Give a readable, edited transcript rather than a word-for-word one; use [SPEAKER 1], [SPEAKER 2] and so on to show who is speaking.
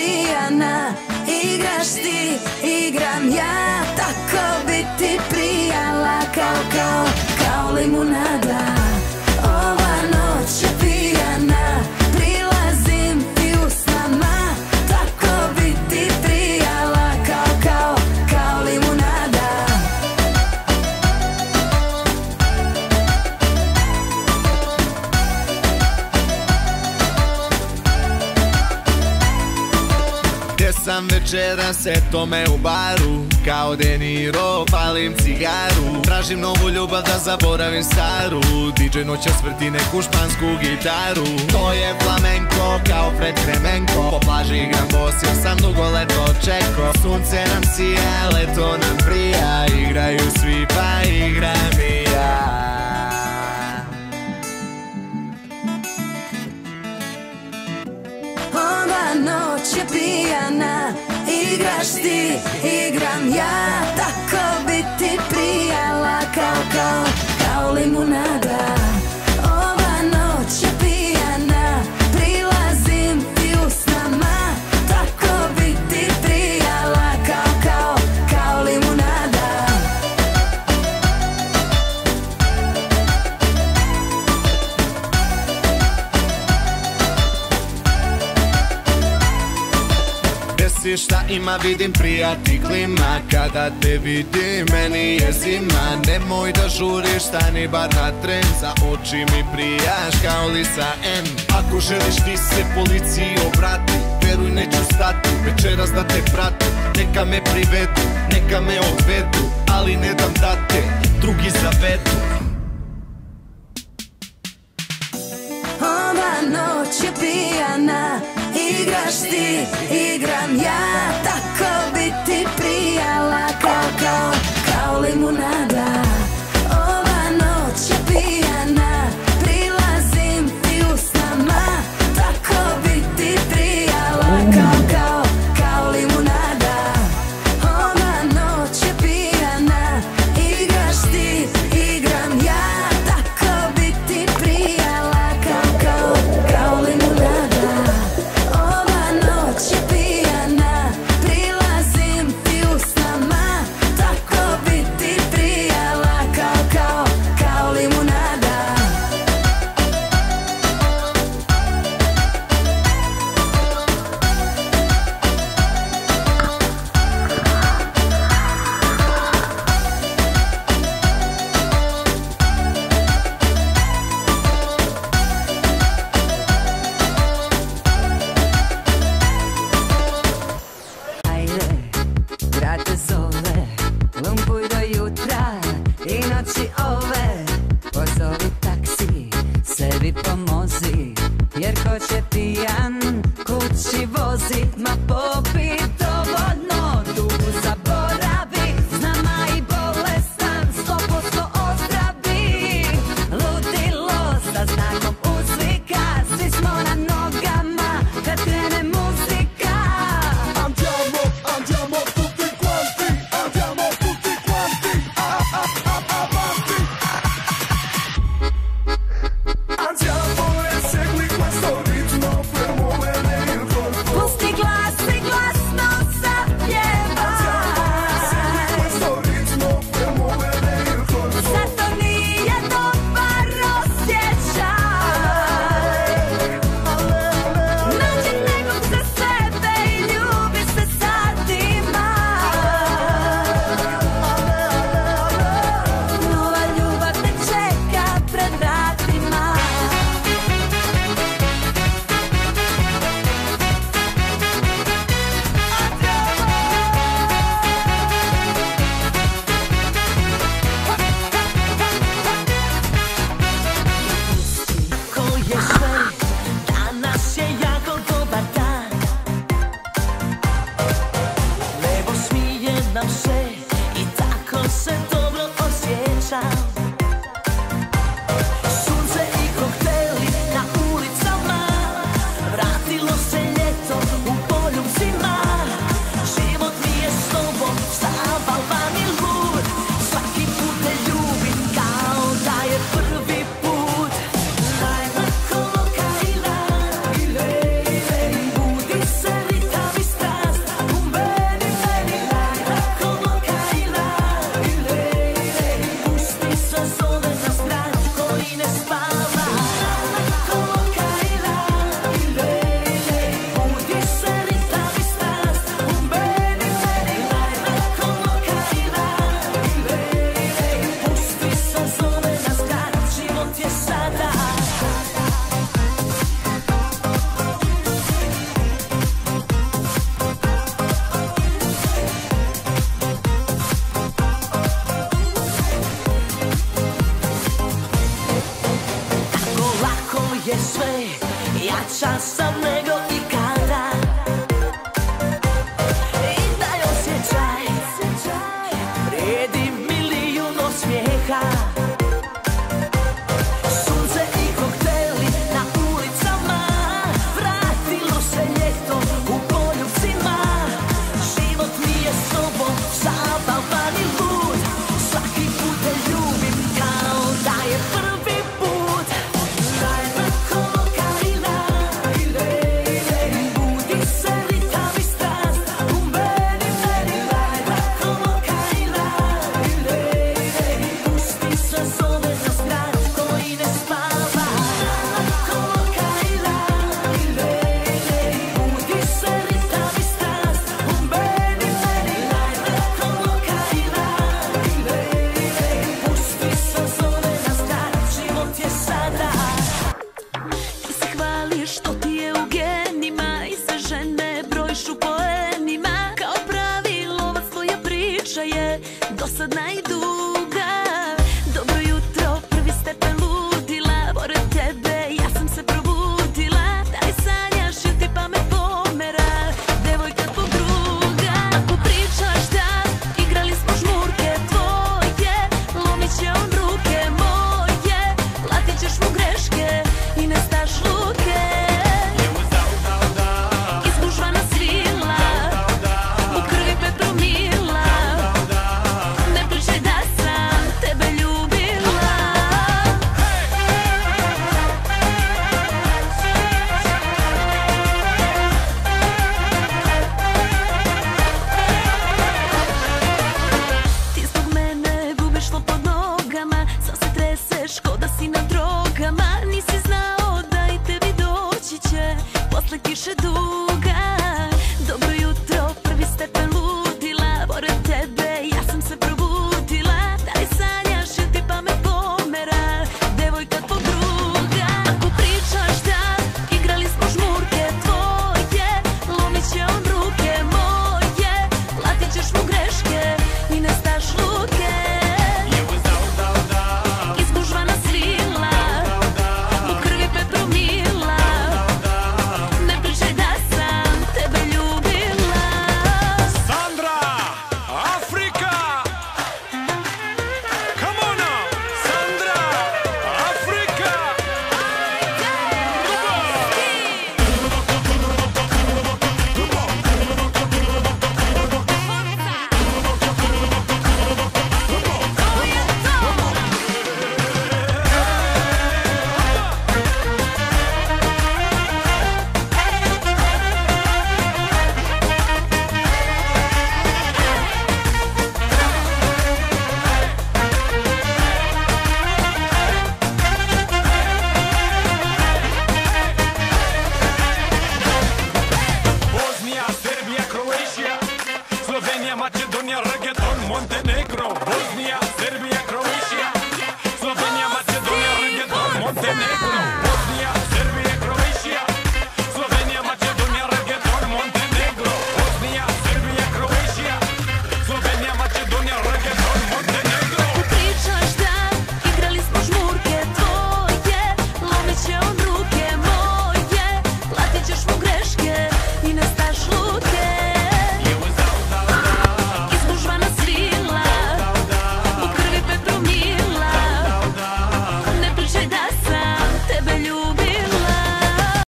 [SPEAKER 1] pijana, igraš ti, igram ja, tako bi ti prijala kao limunada. Ova noć je pijana, prilazim ti usnama, tako bi ti prijala kao limunada.
[SPEAKER 2] Gdje sam večeras, eto me u baru, kao De Niro, palim cigaru. Tražim novu ljubav da zaboravim staru, DJ noćas vrti neku špansku gitaru. To je flamenko, kao Fred Kremenko, po plaži igram bos jer sam dugo leto čeko. Sunce nam sija, leto nam prija, igraju svi pa igram i ja.
[SPEAKER 1] Ova noć je pijana, igraš ti, igram ja, tako bi ti prijala kao limunada. Ova noć je pijana, prilazim ti usnama, tako bi ti prijala kao limunada.
[SPEAKER 2] Gde si, šta ima, vidim prijati klima, kada te vidim meni je zima. Nemoj da žuriš, stani bar na tren, za oči mi prijaš kao Lisa M. Ako želiš ti se policiji obrati, veruj neću stati, večeras da te pratim. Neka me privedu, neka me odvedu, ali ne dam da te drugi zavedu.
[SPEAKER 1] Ova noć je pijana, igraš ti, igram ja, tako bi ti prijala kao limunada. Ova noć je pijana, prilazim ti usnama, tako bi ti prijala kao limunada. Ova noć je pijana, igraš ti, igram ja, tako bi ti prijala kao limunada. Ova noć je pijana, prilazim ti usnama, tako bi ti prijala kao limunada.
[SPEAKER 3] Ajde, grad te zove, lumpuj do jutra i noći ove. Pozovi taksi, sebi pomozi, jer ko će pijan kući vozi. Ma popi dovoljno, tugu zaboravi, znama i bolestan, 100% ozdravi. Ludilo sa znakom uzvika, svi smo na nogama kad krene muzika.
[SPEAKER 4] Andiamo tutti quanti, avanti. Andiamo e segui questo ritmo per muovere il corpo.
[SPEAKER 1] Pusti glas. je sve, jača sam nego ikada. I taj osjećaj vrijedi milijun osmijeha. Sunce i kokteli na ulicama, vratilo se ljeto u poljupcima. Život mi je s tobom zabavan i lud, svaki put te ljubim kao da je prvi put. Dajme kokaina, budi se ritam i strast u meni, meni. Dajme kokaina, pusti se zove za strah koji ne spava. Kokaina, budi se ritam i strast u meni, meni. Dajme kokaina, pusti se zove za strah, život je sada. Ti se hvališ što ti je u genima i sve žene brojiš u poenima. Kao pravi lovac tvoja priča je dosadna i duga. Dobro jutro, prvi stepen ludila, pored tebe ja sam se probudila. Da li sanjaš ili ti pamet pomera, devojka tvog druga. Ako pričaš da igrali smo žmurke tvoje, lomit će on ruke moje, platit ćeš mu greške i nestaš luke. Izgužvana svila, u krvi 5 promila, ne pričaj da sam tebe ljubila. Ti zbog mene gubiš tlo pod nogama, sad se treseš ko da si na drogama. Nisi znao da i tebi doći će posle kiše duga. Dobro jutro, prvi stepen ludila, pored tebe ja sam se probudila. Da li sanjaš ili ti pamet pomera, devojka tvog druga. Ako pričaš da igrali smo žmurke tvoje, lomit će on ruke moje, platit ćeš mu greške i nestaš luke. Izgužvana svila, u krvi 5 promila, ne pričaj da sam tebe ljubila.
[SPEAKER 4] Sandra, Afrika. Come on now. Sandra, Afrika. Bosnia, Serbia, Croatia, Slovenija, Makedonija, reggaeton, Montenegro, Bosnia,